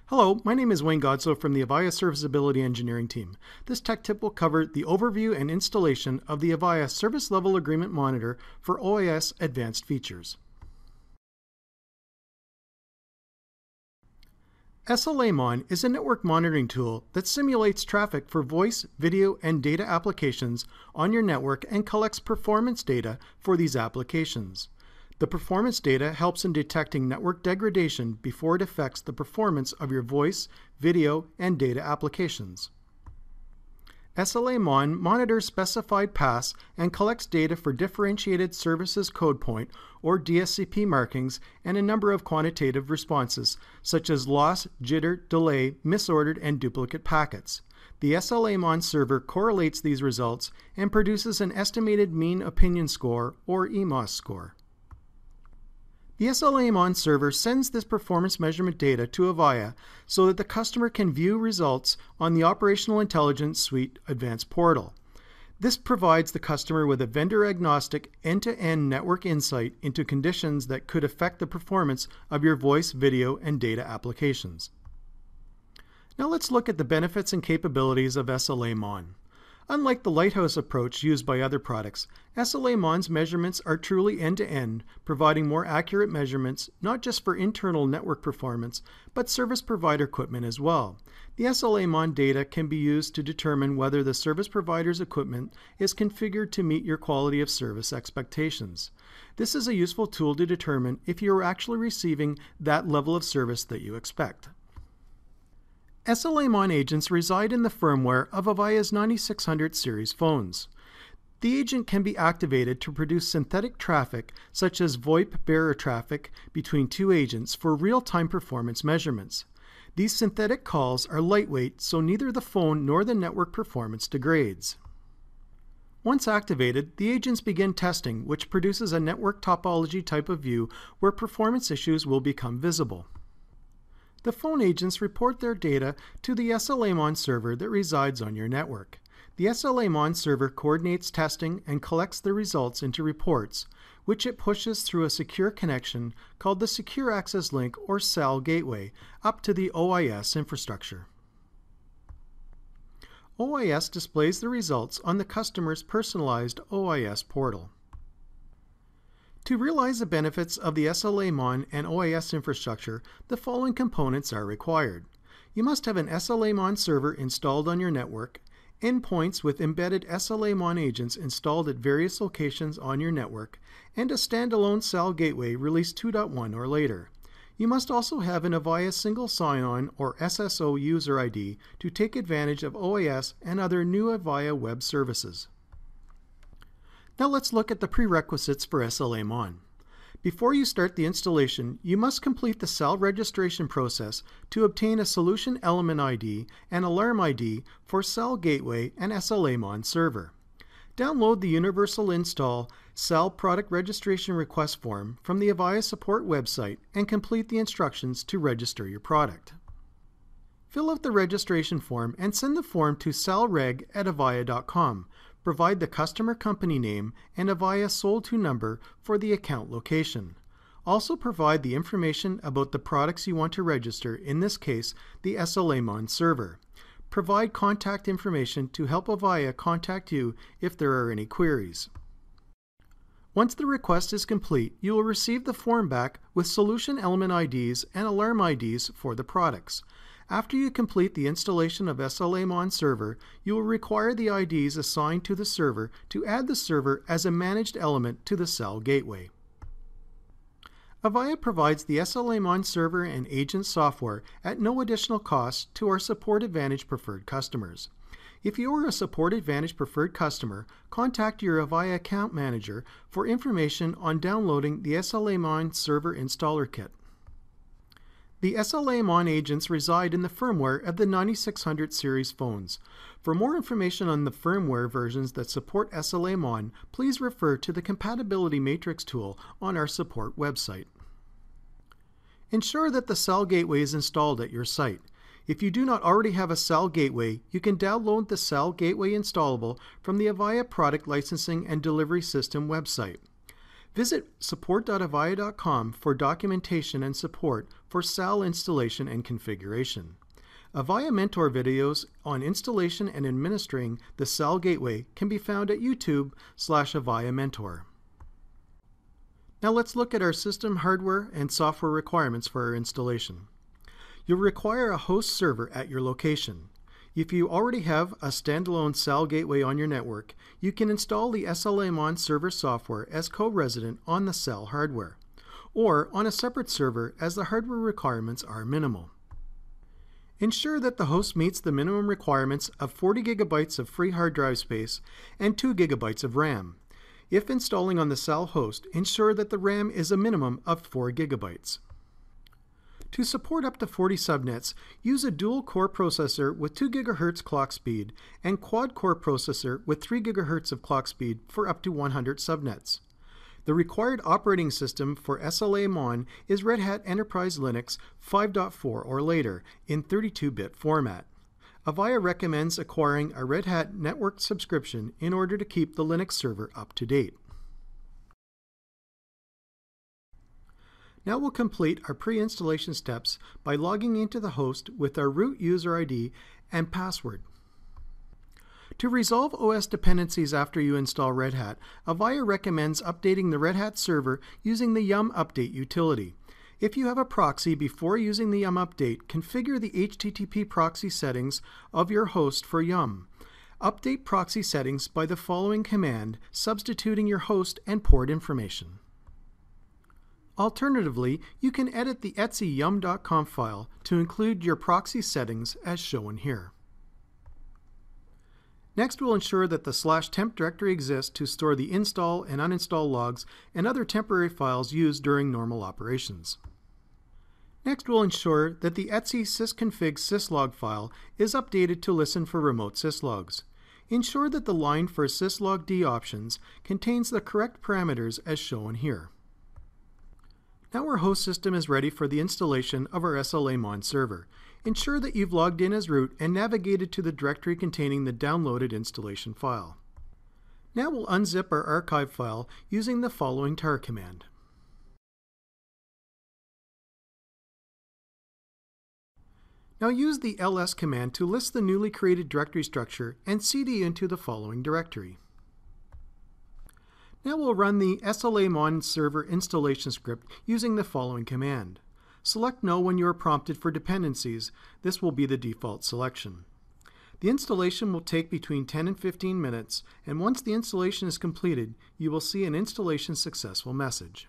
Hello, my name is Wayne Godsoe from the Avaya Serviceability Engineering team. This tech tip will cover the overview and installation of the Avaya Service Level Agreement Monitor for OIS advanced features. SLA Mon is a network monitoring tool that simulates traffic for voice, video, and data applications on your network and collects performance data for these applications. The performance data helps in detecting network degradation before it affects the performance of your voice, video, and data applications. SLA Mon monitors specified paths and collects data for differentiated services code point or DSCP markings and a number of quantitative responses such as loss, jitter, delay, misordered, and duplicate packets. The SLA Mon server correlates these results and produces an estimated mean opinion score or EMOS score. The SLA Mon server sends this performance measurement data to Avaya so that the customer can view results on the Operational Intelligence Suite Advanced portal. This provides the customer with a vendor-agnostic, end-to-end network insight into conditions that could affect the performance of your voice, video, and data applications. Now let's look at the benefits and capabilities of SLA Mon. Unlike the lighthouse approach used by other products, SLA Mon's measurements are truly end-to-end, providing more accurate measurements not just for internal network performance, but service provider equipment as well. The SLA Mon data can be used to determine whether the service provider's equipment is configured to meet your quality of service expectations. This is a useful tool to determine if you are actually receiving that level of service that you expect. SLA Mon agents reside in the firmware of Avaya's 9600 series phones. The agent can be activated to produce synthetic traffic such as VoIP bearer traffic between two agents for real-time performance measurements. These synthetic calls are lightweight, so neither the phone nor the network performance degrades. Once activated, the agents begin testing, which produces a network topology type of view where performance issues will become visible. The phone agents report their data to the SLA Mon server that resides on your network. The SLA Mon server coordinates testing and collects the results into reports, which it pushes through a secure connection called the Secure Access Link or SAL gateway up to the OIS infrastructure. OIS displays the results on the customer's personalized OIS portal. To realize the benefits of the SLA Mon and OIS infrastructure, the following components are required. You must have an SLA Mon server installed on your network, endpoints with embedded SLA Mon agents installed at various locations on your network, and a standalone SAL gateway release 2.1 or later. You must also have an Avaya Single Sign-On or SSO user ID to take advantage of OIS and other new Avaya web services. Now let's look at the prerequisites for SLA Mon. Before you start the installation, you must complete the SAL registration process to obtain a Solution Element ID and Alarm ID for SAL Gateway and SLA Mon server. Download the Universal Install SAL Product Registration Request form from the Avaya support website and complete the instructions to register your product. Fill out the registration form and send the form to salreg@avaya.com. Provide the customer company name and Avaya sold to number for the account location. Also provide the information about the products you want to register, in this case, the SLA Mon server. Provide contact information to help Avaya contact you if there are any queries. Once the request is complete, you will receive the form back with Solution Element IDs and Alarm IDs for the products. After you complete the installation of SLA Mon server, you will require the IDs assigned to the server to add the server as a managed element to the SAL gateway. Avaya provides the SLA Mon server and agent software at no additional cost to our Support Advantage preferred customers. If you are a Support Advantage preferred customer, contact your Avaya account manager for information on downloading the SLA Mon server installer kit. The SLA Mon agents reside in the firmware of the 9600 series phones. For more information on the firmware versions that support SLA Mon, please refer to the Compatibility Matrix tool on our support website. Ensure that the SAL Gateway is installed at your site. If you do not already have a SAL Gateway, you can download the SAL Gateway installable from the Avaya Product Licensing and Delivery System website. Visit support.avaya.com for documentation and support for SAL installation and configuration. Avaya Mentor videos on installation and administering the SAL Gateway can be found at YouTube/Avaya Mentor. Now let's look at our system hardware and software requirements for our installation. You'll require a host server at your location. If you already have a standalone SAL gateway on your network, you can install the SLA Mon server software as co-resident on the SAL hardware, or on a separate server as the hardware requirements are minimal. Ensure that the host meets the minimum requirements of 40 GB of free hard drive space and 2 GB of RAM. If installing on the SAL host, ensure that the RAM is a minimum of 4 GB. To support up to 40 subnets, use a dual-core processor with 2 GHz clock speed and quad-core processor with 3 GHz of clock speed for up to 100 subnets. The required operating system for SLA Mon is Red Hat Enterprise Linux 5.4 or later in 32-bit format. Avaya recommends acquiring a Red Hat network subscription in order to keep the Linux server up to date. Now we'll complete our pre-installation steps by logging into the host with our root user ID and password. To resolve OS dependencies after you install Red Hat, Avaya recommends updating the Red Hat server using the yum update utility. If you have a proxy before using the yum update, configure the HTTP proxy settings of your host for yum. Update proxy settings by the following command, substituting your host and port information. Alternatively, you can edit the etc yum.conf file to include your proxy settings as shown here. Next, we'll ensure that the /temp directory exists to store the install and uninstall logs and other temporary files used during normal operations. Next, we'll ensure that the etc sysconfig syslog file is updated to listen for remote syslogs. Ensure that the line for syslogd options contains the correct parameters as shown here. Now our host system is ready for the installation of our SLA Mon server. Ensure that you've logged in as root and navigated to the directory containing the downloaded installation file. Now we'll unzip our archive file using the following tar command. Now use the ls command to list the newly created directory structure and cd into the following directory. Now we'll run the SLA Mon server installation script using the following command. Select No when you are prompted for dependencies. This will be the default selection. The installation will take between 10 and 15 minutes, and once the installation is completed, you will see an installation successful message.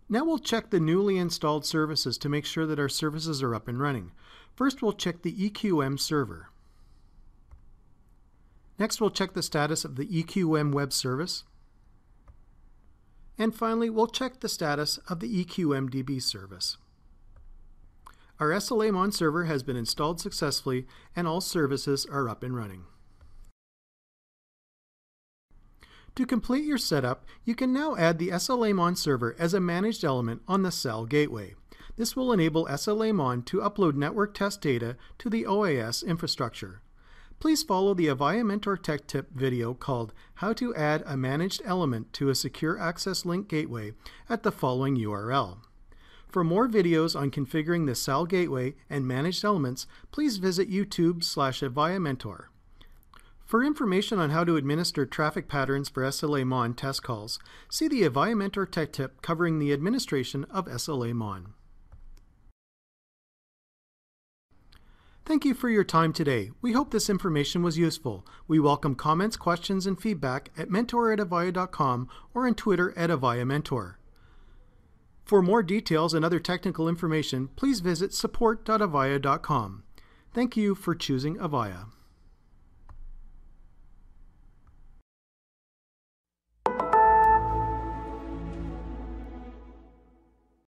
Now we'll check the newly installed services to make sure that our services are up and running. First, we'll check the EQM server. Next, we'll check the status of the EQM web service. And finally, we'll check the status of the EQMDB service. Our SLA Mon server has been installed successfully and all services are up and running. To complete your setup, you can now add the SLA Mon server as a managed element on the SAL gateway. This will enable SLA Mon to upload network test data to the OIS infrastructure. Please follow the Avaya Mentor Tech Tip video called How to Add a Managed Element to a Secure Access Link Gateway at the following URL. For more videos on configuring the SAL gateway and managed elements, please visit YouTube/Avaya Mentor. For information on how to administer traffic patterns for SLA Mon test calls, see the Avaya Mentor Tech Tip covering the administration of SLA Mon. Thank you for your time today. We hope this information was useful. We welcome comments, questions, and feedback at mentor@avaya.com or on Twitter @Avaya Mentor. For more details and other technical information, please visit support.avaya.com. Thank you for choosing Avaya.